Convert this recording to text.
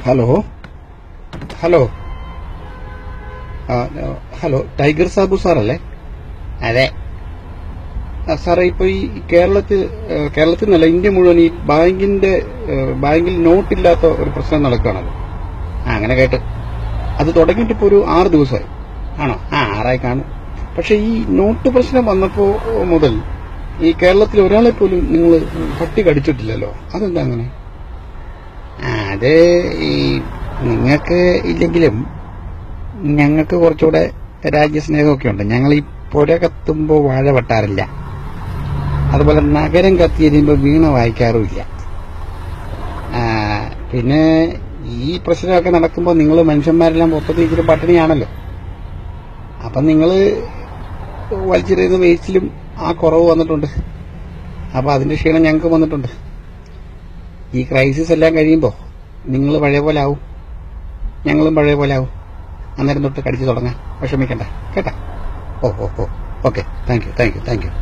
Hello hello hello tiger Sabu സാറല്ലേ? അതെ. സാറേ, ഇപ്പൊ ഈ കേരളത്തിൽ നിന്നല്ല, ഇന്ത്യ മുഴുവൻ ഈ ബാങ്കിൽ നോട്ടില്ലാത്ത ഒരു പ്രശ്നം നടക്കുകയാണല്ലോ. അങ്ങനെ കേട്ട്. അത് തുടങ്ങിയിട്ട് ഇപ്പോൾ ഒരു 6 ദിവസമായി. ആണോ? 6 കാണും. പക്ഷെ ഈ നോട്ട് പ്രശ്നം വന്നപ്പോ മുതൽ ഈ കേരളത്തിൽ ഒരാളെ പോലും നിങ്ങൾ പട്ടി കടിച്ചിട്ടില്ലല്ലോ. അതെന്താ അങ്ങനെ? അത് ഈ നിങ്ങൾക്ക് ഇല്ലെങ്കിലും ഞങ്ങൾക്ക് കുറച്ചുകൂടെ രാജ്യസ്നേഹമൊക്കെ ഉണ്ട്. ഞങ്ങൾ ഈ പുര കത്തുമ്പോൾ വാഴ വെട്ടാറില്ല. അതുപോലെ നഗരം കത്തിയെരിയുമ്പോൾ വീണ വായിക്കാറുമില്ല. പിന്നെ ഈ പ്രശ്നമൊക്കെ നടക്കുമ്പോൾ നിങ്ങൾ മനുഷ്യന്മാരെല്ലാം മൊത്തത്തിൽ ഇച്ചിരി പട്ടിണിയാണല്ലോ. അപ്പം നിങ്ങൾ വലിച്ചെറിയുന്ന വേസ്റ്റിലും ആ കുറവ് വന്നിട്ടുണ്ട്. അപ്പം അതിന്റെ ക്ഷീണം ഞങ്ങൾക്ക് വന്നിട്ടുണ്ട്. ഈ ക്രൈസിസ് എല്ലാം കഴിയുമ്പോൾ നിങ്ങൾ പഴയ പോലെ ആവും, ഞങ്ങളും പഴയ പോലെ ആവും. അന്നേരം തൊട്ട് കടിച്ചു തുടങ്ങാം. വിഷമിക്കണ്ട കേട്ടാ. ഓക്കെ. Thank you.